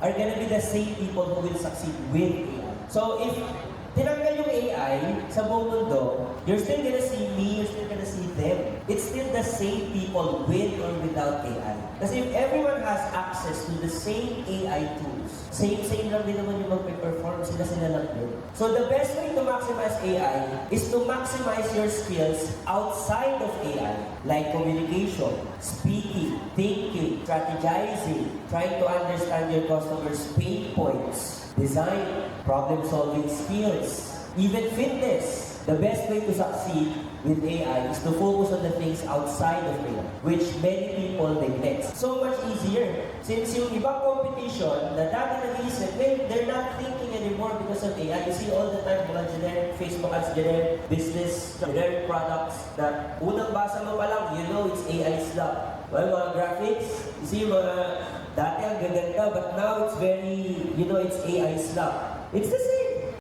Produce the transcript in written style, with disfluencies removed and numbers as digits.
are gonna be the same people who will succeed with AI. So if tinanggal yung AI sa buong mundo, you're still gonna see me, you're still gonna see them. It's still the same people with or without AI. Kasi if everyone has access to the same AI tools, same lang din naman yung magpe-perform, sila lang din. So the best way to maximize AI is to maximize your skills outside of AI, like communication, speaking, thinking, strategizing, trying to understand your customers' pain points, design, problem-solving skills, even fitness. The best way to succeed with AI is to focus on the things outside of AI, which many people neglect. So much easier. Since yung ibang competition na dati nag-iisip, they're not thinking anymore because of AI. You see all the time mga generic Facebook ads, generic business, generic products that unang basa mo pa lang, you know it's AI stuff. Well, mga graphics, you see mga dati ang gaganda, but now it's very, you know, it's AI stuff. It's the same.